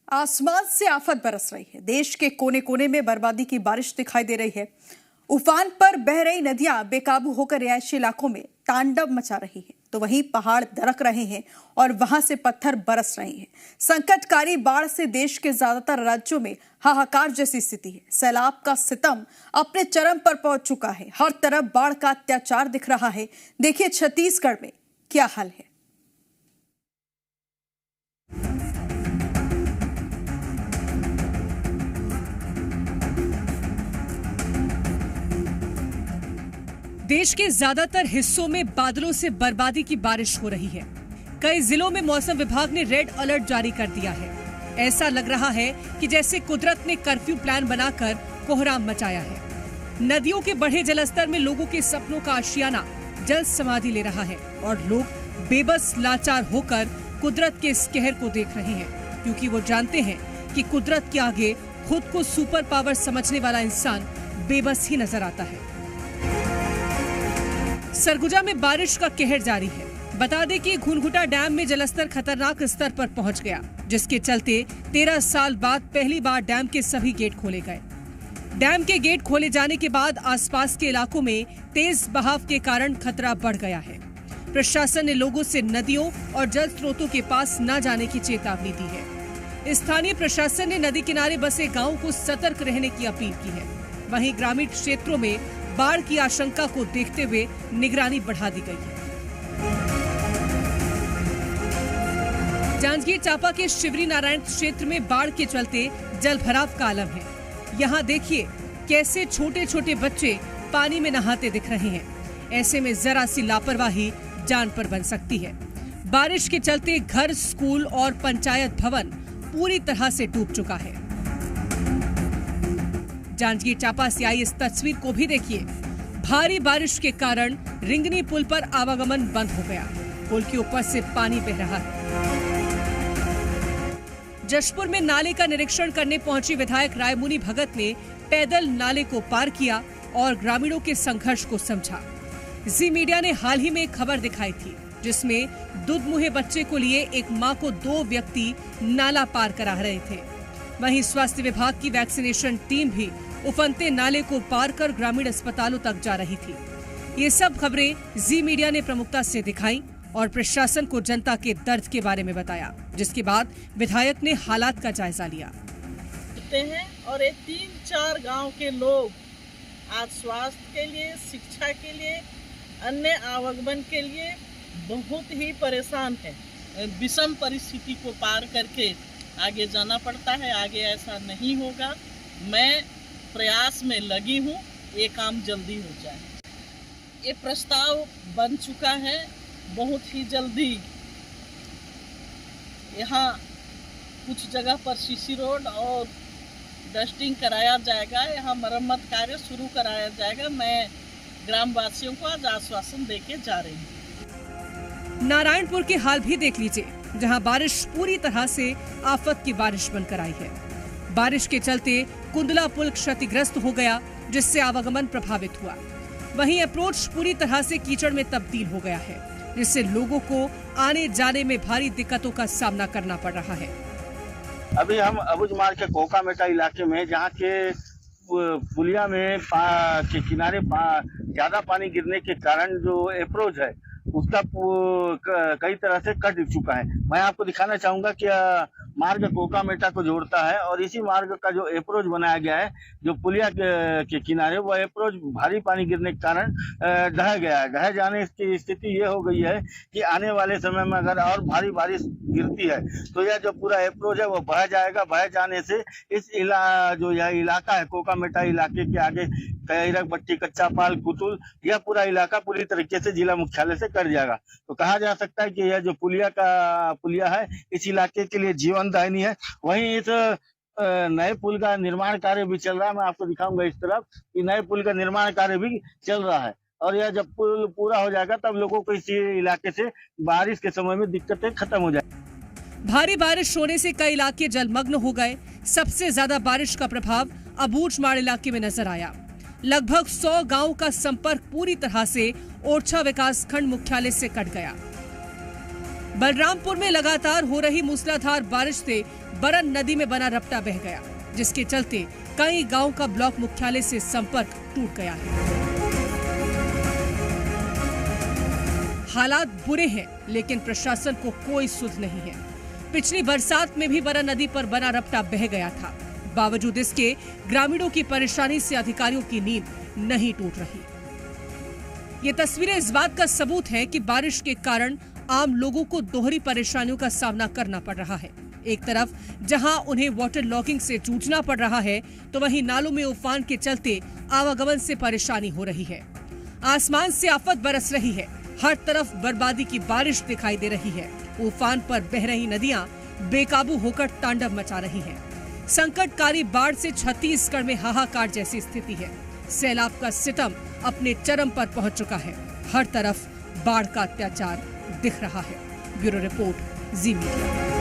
आसमान से आफत बरस रही है। देश के कोने कोने में बर्बादी की बारिश दिखाई दे रही है। उफान पर बह रही नदियां बेकाबू होकर रिहायशी इलाकों में तांडव मचा रही है, तो वहीं पहाड़ दरक रहे हैं और वहां से पत्थर बरस रहे हैं। संकटकारी बाढ़ से देश के ज्यादातर राज्यों में हाहाकार जैसी स्थिति है। सैलाब का सितम अपने चरम पर पहुंच चुका है। हर तरफ बाढ़ का अत्याचार दिख रहा है। देखिए छत्तीसगढ़ में क्या हाल है। देश के ज्यादातर हिस्सों में बादलों से बर्बादी की बारिश हो रही है। कई जिलों में मौसम विभाग ने रेड अलर्ट जारी कर दिया है। ऐसा लग रहा है कि जैसे कुदरत ने कर्फ्यू प्लान बनाकर कोहराम मचाया है। नदियों के बढ़े जलस्तर में लोगों के सपनों का आशियाना जल समाधि ले रहा है और लोग बेबस लाचार होकर कुदरत के इस कहर को देख रहे हैं, क्योंकि वो जानते हैं कि कुदरत के आगे खुद को सुपर पावर समझने वाला इंसान बेबस ही नजर आता है। सरगुजा में बारिश का कहर जारी है। बता दें कि घुनघुटा डैम में जलस्तर खतरनाक स्तर पर पहुंच गया, जिसके चलते 13 साल बाद पहली बार डैम के सभी गेट खोले गए। डैम के गेट खोले जाने के बाद आसपास के इलाकों में तेज बहाव के कारण खतरा बढ़ गया है। प्रशासन ने लोगों से नदियों और जल स्रोतों के पास न जाने की चेतावनी दी है। स्थानीय प्रशासन ने नदी किनारे बसे गांवों को सतर्क रहने की अपील की है। वहीं ग्रामीण क्षेत्रों में बाढ़ की आशंका को देखते हुए निगरानी बढ़ा दी गई है। जांजगीर चांपा के शिवरी नारायण क्षेत्र में बाढ़ के चलते जल भराव का आलम है। यहाँ देखिए कैसे छोटे छोटे बच्चे पानी में नहाते दिख रहे हैं। ऐसे में जरा सी लापरवाही जान पर बन सकती है। बारिश के चलते घर, स्कूल और पंचायत भवन पूरी तरह से डूब चुका है। जांजगीर चांपा से आई इस तस्वीर को भी देखिए। भारी बारिश के कारण रिंगनी पुल पर आवागमन बंद हो गया। पुल के ऊपर से पानी बह रहा है। जशपुर में नाले का निरीक्षण करने पहुंची विधायक रायमुनि भगत ने पैदल नाले को पार किया और ग्रामीणों के संघर्ष को समझा। जी मीडिया ने हाल ही में एक खबर दिखाई थी, जिसमें दुधमुहे बच्चे को लिए एक मां को 2 व्यक्ति नाला पार करा रहे थे। वहीं स्वास्थ्य विभाग की वैक्सीनेशन टीम भी उफनते नाले को पार कर ग्रामीण अस्पतालों तक जा रही थी। ये सब खबरें जी मीडिया ने प्रमुखता से दिखाई और प्रशासन को जनता के दर्द के बारे में बताया, जिसके बाद विधायक ने हालात का जायजा लिया। और ये 3-4 गांव के लोग आज स्वास्थ्य के लिए, शिक्षा के लिए, अन्य आवागमन के लिए बहुत ही परेशान है। विषम परिस्थिति को पार करके आगे जाना पड़ता है। आगे ऐसा नहीं होगा। मैं प्रयास में लगी हूँ, ये काम जल्दी हो जाए। ये प्रस्ताव बन चुका है। बहुत ही जल्दी यहाँ कुछ जगह पर सीसी रोड और डस्टिंग कराया जाएगा। यहाँ मरम्मत कार्य शुरू कराया जाएगा। मैं ग्राम वासियों को आज आश्वासन देके जा रही हूँ। नारायणपुर के हाल भी देख लीजिए, जहां बारिश पूरी तरह से आफत की बारिश बनकर आई है। बारिश के चलते कुंदला पुल क्षतिग्रस्त हो गया, जिससे आवागमन प्रभावित हुआ। वहीं अप्रोच पूरी तरह से कीचड़ में तब्दील हो गया है, जिससे लोगों को आने जाने में भारी दिक्कतों का सामना करना पड़ रहा है। अभी हम अबुझमाड़ के कोकामेटा इलाके में, जहाँ के पुलिया में के किनारे ज्यादा पानी गिरने के कारण जो अप्रोच है उसका कई तरह से कट चुका है। मैं आपको दिखाना चाहूंगा कि मार्ग कोकामेटा को जोड़ता है और इसी मार्ग का जो अप्रोच बनाया गया है, जो पुलिया के किनारे, वो अप्रोच भारी पानी गिरने के कारण ढह गया है। ढह जाने की स्थिति ये हो गई है कि आने वाले समय में अगर और भारी बारिश गिरती है तो यह जो पूरा अप्रोच है वो बह जाएगा। बह जाने से इस जो यह इलाका है कोकामेटा इलाके के आगे कैरक बट्टी, कच्चा पाल, कुतुल, यह पूरा इलाका पूरी तरीके से जिला मुख्यालय से कट जाएगा। तो कहा जा सकता है कि यह जो पुलिया है इस इलाके के लिए जीवन दायिनी है। वहीं इस नए पुल का निर्माण कार्य भी चल रहा है। मैं आपको दिखाऊंगा इस तरफ कि नए पुल का निर्माण कार्य भी चल रहा है और यह जब पुल पूरा हो जाएगा तब लोगों को इस इलाके से बारिश के समय में दिक्कतें खत्म हो जाएगी। भारी बारिश होने से कई इलाके जलमग्न हो गए। सबसे ज्यादा बारिश का प्रभाव अबूझमाड़ इलाके में नजर आया। लगभग 100 गांवों का संपर्क पूरी तरह से ओरछा विकास खंड मुख्यालय से कट गया। बलरामपुर में लगातार हो रही मूसलाधार बारिश से बरन नदी में बना रपटा बह गया, जिसके चलते कई गांव का ब्लॉक मुख्यालय से संपर्क टूट गया है। हालात बुरे हैं, लेकिन प्रशासन को कोई सुध नहीं है। पिछली बरसात में भी बरन नदी पर बना रपटा बह गया था। बावजूद इसके ग्रामीणों की परेशानी से अधिकारियों की नींद नहीं टूट रही। ये तस्वीरें इस बात का सबूत है कि बारिश के कारण आम लोगों को दोहरी परेशानियों का सामना करना पड़ रहा है। एक तरफ जहां उन्हें वाटर लॉगिंग से जूझना पड़ रहा है, तो वहीं नालों में उफान के चलते आवागमन से परेशानी हो रही है। आसमान से आफत बरस रही है, हर तरफ बर्बादी की बारिश दिखाई दे रही है। उफान पर बह रही नदियां बेकाबू होकर तांडव मचा रही हैं। संकटकारी बाढ़ से छत्तीसगढ़ में हाहाकार जैसी स्थिति है। सैलाब का सितम अपने चरम पर पहुंच चुका है। हर तरफ बाढ़ का अत्याचार दिख रहा है। ब्यूरो रिपोर्ट, जी मीडिया।